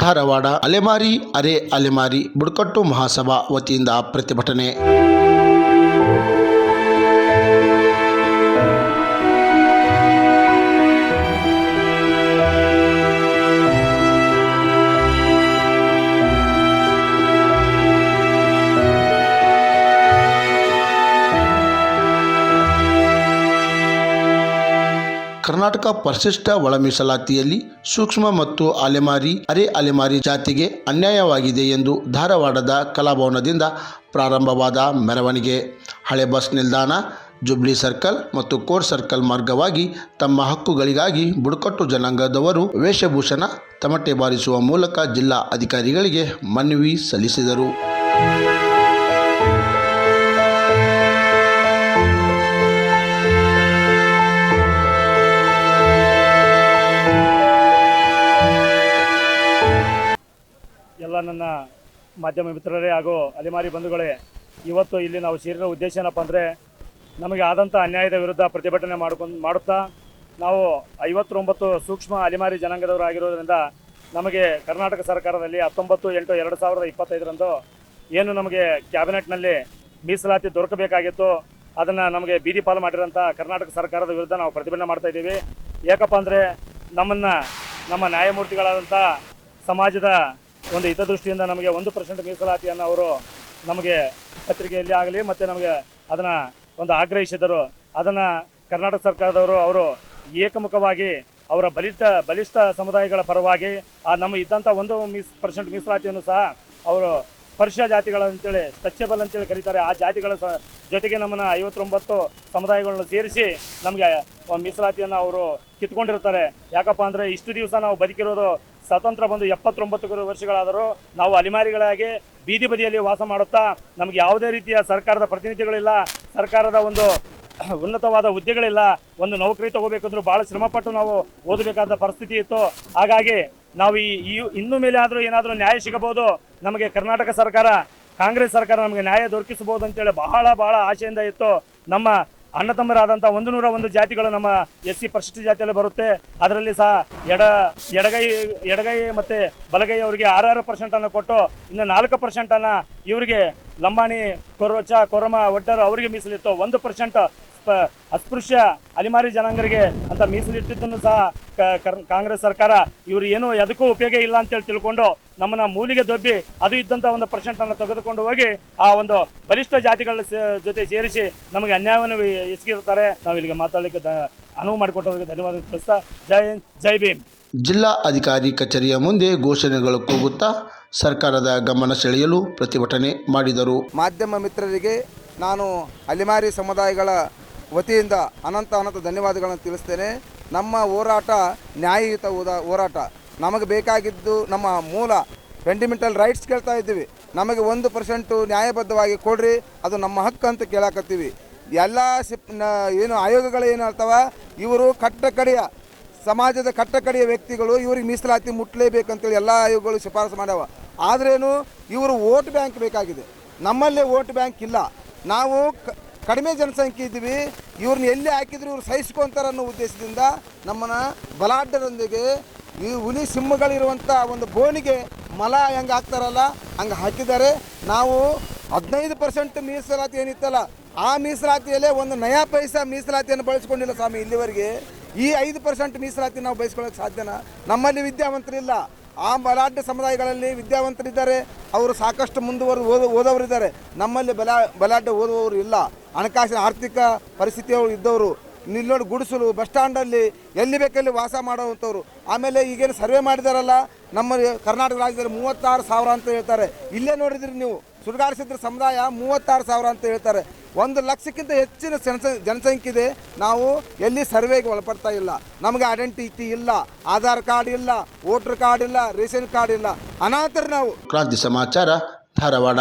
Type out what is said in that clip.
ಧಾರವಾಡ ಅಲೆಮಾರಿ ಅರೆ ಅಲೆಮಾರಿ ಬುಡಕಟ್ಟು ಮಹಾಸಭಾ ವತಿಯಿಂದ ಪ್ರತಿಭಟನೆ. ಕರ್ನಾಟಕ ಪರಿಶಿಷ್ಟ ಒಳ ಮೀಸಲಾತಿಯಲ್ಲಿ ಸೂಕ್ಷ್ಮ ಮತ್ತು ಅಲೆಮಾರಿ ಅರೆ ಅಲೆಮಾರಿ ಜಾತಿಗೆ ಅನ್ಯಾಯವಾಗಿದೆ ಎಂದು ಧಾರವಾಡದ ಕಲಾಭವನದಿಂದ ಪ್ರಾರಂಭವಾದ ಮೆರವಣಿಗೆ ಹಳೆ ಬಸ್ ನಿಲ್ದಾಣ, ಜುಬ್ಲಿ ಸರ್ಕಲ್ ಮತ್ತು ಕೋರ್ಟ್ ಸರ್ಕಲ್ ಮಾರ್ಗವಾಗಿ ತಮ್ಮ ಹಕ್ಕುಗಳಿಗಾಗಿ ಬುಡಕಟ್ಟು ಜನಾಂಗದವರು ವೇಷಭೂಷಣ ತಮಟೆ ಬಾರಿಸುವ ಮೂಲಕ ಜಿಲ್ಲಾ ಅಧಿಕಾರಿಗಳಿಗೆ ಮನವಿ ಸಲ್ಲಿಸಿದರು. ಎಲ್ಲ ನನ್ನ ಮಾಧ್ಯಮ ಮಿತ್ರರೇ ಹಾಗೂ ಅಲೆಮಾರಿ ಬಂಧುಗಳೇ, ಇವತ್ತು ಇಲ್ಲಿ ನಾವು ಸೇರಿರೋ ಉದ್ದೇಶ ಏನಪ್ಪ ಅಂದರೆ, ನಮಗೆ ಆದಂಥ ಅನ್ಯಾಯದ ವಿರುದ್ಧ ಪ್ರತಿಭಟನೆ ಮಾಡುತ್ತಾ ನಾವು 59 ಸೂಕ್ಷ್ಮ ಅಲೆಮಾರಿ ಜನಾಂಗದವರು ಆಗಿರೋದ್ರಿಂದ ನಮಗೆ ಕರ್ನಾಟಕ ಸರ್ಕಾರದಲ್ಲಿ 19/8/2025 ಏನು ನಮಗೆ ಕ್ಯಾಬಿನೆಟ್ನಲ್ಲಿ ಮೀಸಲಾತಿ ದೊರಕಬೇಕಾಗಿತ್ತು, ಅದನ್ನು ನಮಗೆ ಬೀದಿ ಪಾಲು ಮಾಡಿರೋಂಥ ಕರ್ನಾಟಕ ಸರ್ಕಾರದ ವಿರುದ್ಧ ನಾವು ಪ್ರತಿಭಟನೆ ಮಾಡ್ತಾ ಇದ್ದೀವಿ. ಯಾಕಪ್ಪ ಅಂದರೆ ನಮ್ಮ ನ್ಯಾಯಮೂರ್ತಿಗಳಾದಂಥ ಸಮಾಜದ ಒಂದು ಹಿತದೃಷ್ಟಿಯಿಂದ ನಮಗೆ 1% ಮೀಸಲಾತಿಯನ್ನು ಅವರು ನಮಗೆ ಪತ್ರಿಕೆಯಲ್ಲಿ ಆಗಲಿ ಮತ್ತು ನಮಗೆ ಅದನ್ನು ಒಂದು ಆಗ್ರಹಿಸಿದರು. ಅದನ್ನು ಕರ್ನಾಟಕ ಸರ್ಕಾರದವರು ಅವರು ಏಕಮುಖವಾಗಿ ಅವರ ಬಲಿಷ್ಠ ಸಮುದಾಯಗಳ ಪರವಾಗಿ ನಮ್ಮ ಇದ್ದಂಥ 1% ಮೀಸಲಾತಿಯನ್ನು ಸಹ ಅವರು ಸ್ಪರ್ಶ ಜಾತಿಗಳಂತೇಳಿ ಟಚಬಲ್ ಅಂತೇಳಿ ಕರೀತಾರೆ. ಆ ಜಾತಿಗಳ ಜೊತೆಗೆ ನಮ್ಮನ್ನು 59 ಸಮುದಾಯಗಳನ್ನು ಸೇರಿಸಿ ನಮಗೆ ಮೀಸಲಾತಿಯನ್ನು ಅವರು ಕಿತ್ಕೊಂಡಿರ್ತಾರೆ. ಯಾಕಪ್ಪ ಅಂದರೆ ಇಷ್ಟು ದಿವಸ ನಾವು ಬದುಕಿರೋದು ಸ್ವಾತಂತ್ರ್ಯ ಬಂದು 79 ವರ್ಷಗಳಾದರೂ ನಾವು ಅಲೆಮಾರಿಗಳಾಗಿ ಬೀದಿ ಬದಿಯಲ್ಲಿ ವಾಸ ಮಾಡುತ್ತಾ ನಮಗೆ ಯಾವುದೇ ರೀತಿಯ ಸರ್ಕಾರದ ಪ್ರತಿನಿಧಿಗಳಿಲ್ಲ, ಸರ್ಕಾರದ ಒಂದು ಉನ್ನತವಾದ ಹುದ್ದೆಗಳಿಲ್ಲ. ಒಂದು ನೌಕರಿ ತಗೋಬೇಕಂದ್ರೂ ಭಾಳ ಶ್ರಮಪಟ್ಟು ನಾವು ಓದಬೇಕಾದ ಪರಿಸ್ಥಿತಿ ಇತ್ತು. ಹಾಗಾಗಿ ನಾವು ಇನ್ನು ಮೇಲೆ ಆದರೂ ಏನಾದರೂ ನ್ಯಾಯ ಸಿಗಬಹುದು, ನಮಗೆ ಕರ್ನಾಟಕ ಸರ್ಕಾರ, ಕಾಂಗ್ರೆಸ್ ಸರ್ಕಾರ ನಮಗೆ ನ್ಯಾಯ ದೊರಕಿಸಬಹುದು ಅಂತೇಳಿ ಬಹಳ ಆಶೆಯಿಂದ ಇತ್ತು. ನಮ್ಮ ಅಣ್ಣ ತಮ್ಮರಾದಂಥ 101 ಜಾತಿಗಳು ನಮ್ಮ SC ಪರಿಶಿಷ್ಟ ಜಾತಿಯಲ್ಲಿ ಬರುತ್ತೆ. ಅದರಲ್ಲಿ ಸಹ ಎಡಗೈ ಮತ್ತು ಬಲಗೈ ಅವರಿಗೆ 6% ಕೊಟ್ಟು ಇನ್ನು 4% ಇವರಿಗೆ ಲಂಬಾಣಿ, ಕೊರಚ, ಕೊರಮ, ಒಡ್ಡರು ಅವರಿಗೆ ಮೀಸಲಿತ್ತು. 1% ಅಸ್ಪೃಶ್ಯ ಅಲೆಮಾರಿ ಜನಾಂಗರಿಗೆ ಅಂತ ಮೀಸಲಿಟ್ಟಿದ್ದನ್ನು ಸಹ ಕಾಂಗ್ರೆಸ್ ಸರ್ಕಾರ ಇವರು ಏನು ಎದಕ್ಕೂ ಉಪಯೋಗ ಇಲ್ಲ ಅಂತೇಳಿ ತಿಳ್ಕೊಂಡು ನಮ್ಮನ್ನ ಮೂಲಿಗೆ ದೊಬ್ಬಿ ಅದು ಇದ್ದಂಥ 1% ತೆಗೆದುಕೊಂಡು ಹೋಗಿ ಆ ಒಂದು ಬಲಿಷ್ಠ ಜಾತಿಗಳ ಜೊತೆ ಸೇರಿಸಿ ನಮಗೆ ಅನ್ಯಾಯವನ್ನು ಎಸಗಿರ್ತಾರೆ. ನಾವು ಇಲ್ಲಿಗೆ ಮಾತಾಡಲಿಕ್ಕೆ ಅನುವು ಮಾಡಿಕೊಟ್ಟವರಿಗೆ ಧನ್ಯವಾದ ತಿಳಿಸ್ತಾ ಜೈ ಭೀಮ್. ಜಿಲ್ಲಾ ಅಧಿಕಾರಿ ಕಚೇರಿಯ ಮುಂದೆ ಘೋಷಣೆಗಳು ಕೂಗುತ್ತಾ ಸರ್ಕಾರದ ಗಮನ ಸೆಳೆಯಲು ಪ್ರತಿಭಟನೆ ಮಾಡಿದರು. ಮಾಧ್ಯಮ ಮಿತ್ರರಿಗೆ ನಾನು ಅಲೆಮಾರಿ ಸಮುದಾಯಗಳ ವತಿಯಿಂದ ಅನಂತ ಧನ್ಯವಾದಗಳನ್ನು ತಿಳಿಸ್ತೇನೆ. ನಮ್ಮ ಹೋರಾಟ ನ್ಯಾಯಯುತ ಹೋರಾಟ. ನಮಗೆ ಬೇಕಾಗಿದ್ದು ನಮ್ಮ ಮೂಲ ಫಂಡಮೆಂಟಲ್ ರೈಟ್ಸ್ ಕೇಳ್ತಾ ಇದ್ದೀವಿ. ನಮಗೆ 1% ನ್ಯಾಯಬದ್ಧವಾಗಿ ಕೊಡ್ರಿ, ಅದು ನಮ್ಮ ಹಕ್ಕು ಅಂತ ಕೇಳಾಕತ್ತೀವಿ. ಎಲ್ಲ ಏನು ಆಯೋಗಗಳು ಏನು ಹೇಳ್ತಾವ, ಇವರು ಕಟ್ಟಕಡೆಯ ಸಮಾಜದ ಕಟ್ಟಕಡೆಯ ವ್ಯಕ್ತಿಗಳು, ಇವ್ರಿಗೆ ಮೀಸಲಾತಿ ಮುಟ್ಟಲೇಬೇಕಂತೇಳಿ ಎಲ್ಲ ಆಯೋಗಗಳು ಶಿಫಾರಸು ಮಾಡ್ಯಾವ. ಆದ್ರೇನು ಇವರು ವೋಟ್ ಬ್ಯಾಂಕ್ ಬೇಕಾಗಿದೆ. ನಮ್ಮಲ್ಲೇ ವೋಟ್ ಬ್ಯಾಂಕ್ ಇಲ್ಲ. ನಾವು ಕಡಿಮೆ ಜನಸಂಖ್ಯೆ ಇದ್ದೀವಿ. ಇವ್ರನ್ನ ಎಲ್ಲಿ ಹಾಕಿದ್ರು ಇವ್ರು ಸಹಿಸ್ಕೊಂತಾರೆ ಅನ್ನೋ ಉದ್ದೇಶದಿಂದ ನಮ್ಮನ್ನು ಬಲಾಢ್ಯರೊಂದಿಗೆ ಈ ಹುಲಿ ಸಿಂಹಗಳಿರುವಂಥ ಒಂದು ಬೋನಿಗೆ ಮಲ ಹೆಂಗೆ ಹಾಕ್ತಾರಲ್ಲ ಹಂಗೆ ಹಾಕಿದ್ದಾರೆ. ನಾವು 15% ಮೀಸಲಾತಿ ಏನಿತ್ತಲ್ಲ ಆ ಮೀಸಲಾತಿಯಲ್ಲೇ ಒಂದು ನಯಾ ಪೈಸಾ ಮೀಸಲಾತಿಯನ್ನು ಬಳಸ್ಕೊಂಡಿಲ್ಲ ಸ್ವಾಮಿ ಇಲ್ಲಿವರೆಗೆ. ಈ 5% ಮೀಸಲಾತಿ ನಾವು ಬಯಸ್ಕೊಳ್ಳೋಕೆ ಸಾಧ್ಯನಾ? ನಮ್ಮಲ್ಲಿ ವಿದ್ಯಾವಂತರಿಲ್ಲ, ಆ ಬಲಾಢ್ಯ ಸಮುದಾಯಗಳಲ್ಲಿ ವಿದ್ಯಾವಂತರಿದ್ದಾರೆ, ಅವರು ಸಾಕಷ್ಟು ಮುಂದುವರೆದು ಓದೋರಿದ್ದಾರೆ. ನಮ್ಮಲ್ಲಿ ಬಲಾಢ್ಯ ಓದುವವರು ಇಲ್ಲ, ಹಣಕಾಸಿನ ಆರ್ಥಿಕ ಪರಿಸ್ಥಿತಿಯವರು ಇದ್ದವರು. ಇಲ್ಲಿ ನೋಡಿ ಗುಡಿಸಲು ಬಸ್ ಸ್ಟ್ಯಾಂಡಲ್ಲಿ ಎಲ್ಲಿ ಬೇಕಲ್ಲಿ ವಾಸ ಮಾಡೋವಂಥವ್ರು. ಆಮೇಲೆ ಈಗೇನು ಸರ್ವೆ ಮಾಡಿದಾರಲ್ಲ ನಮ್ಮ ಕರ್ನಾಟಕ ರಾಜ್ಯದಲ್ಲಿ 36,000 ಅಂತ ಹೇಳ್ತಾರೆ. ಇಲ್ಲೇ ನೋಡಿದ್ರಿ ನೀವು, ಸುಡುಗಾಡಿಸಿದ್ರ ಸಮುದಾಯ 36,000 ಅಂತ ಹೇಳ್ತಾರೆ. 1 ಲಕ್ಷಕ್ಕಿಂತ ಹೆಚ್ಚಿನ ಜನಸಂಖ್ಯೆ ಇದೆ. ನಾವು ಎಲ್ಲಿ ಸರ್ವೆಗೆ ಒಳಪಡ್ತಾ ಇಲ್ಲ, ನಮಗೆ ಐಡೆಂಟಿಟಿ ಇಲ್ಲ, ಆಧಾರ್ ಕಾರ್ಡ್ ಇಲ್ಲ, ವೋಟರ್ ಕಾರ್ಡ್ ಇಲ್ಲ, ರೇಷನ್ ಕಾರ್ಡ್ ಇಲ್ಲ, ಅನಾಥರು ನಾವು. ಕ್ರಾಂತಿ ಸಮಾಚಾರ ಧಾರವಾಡ.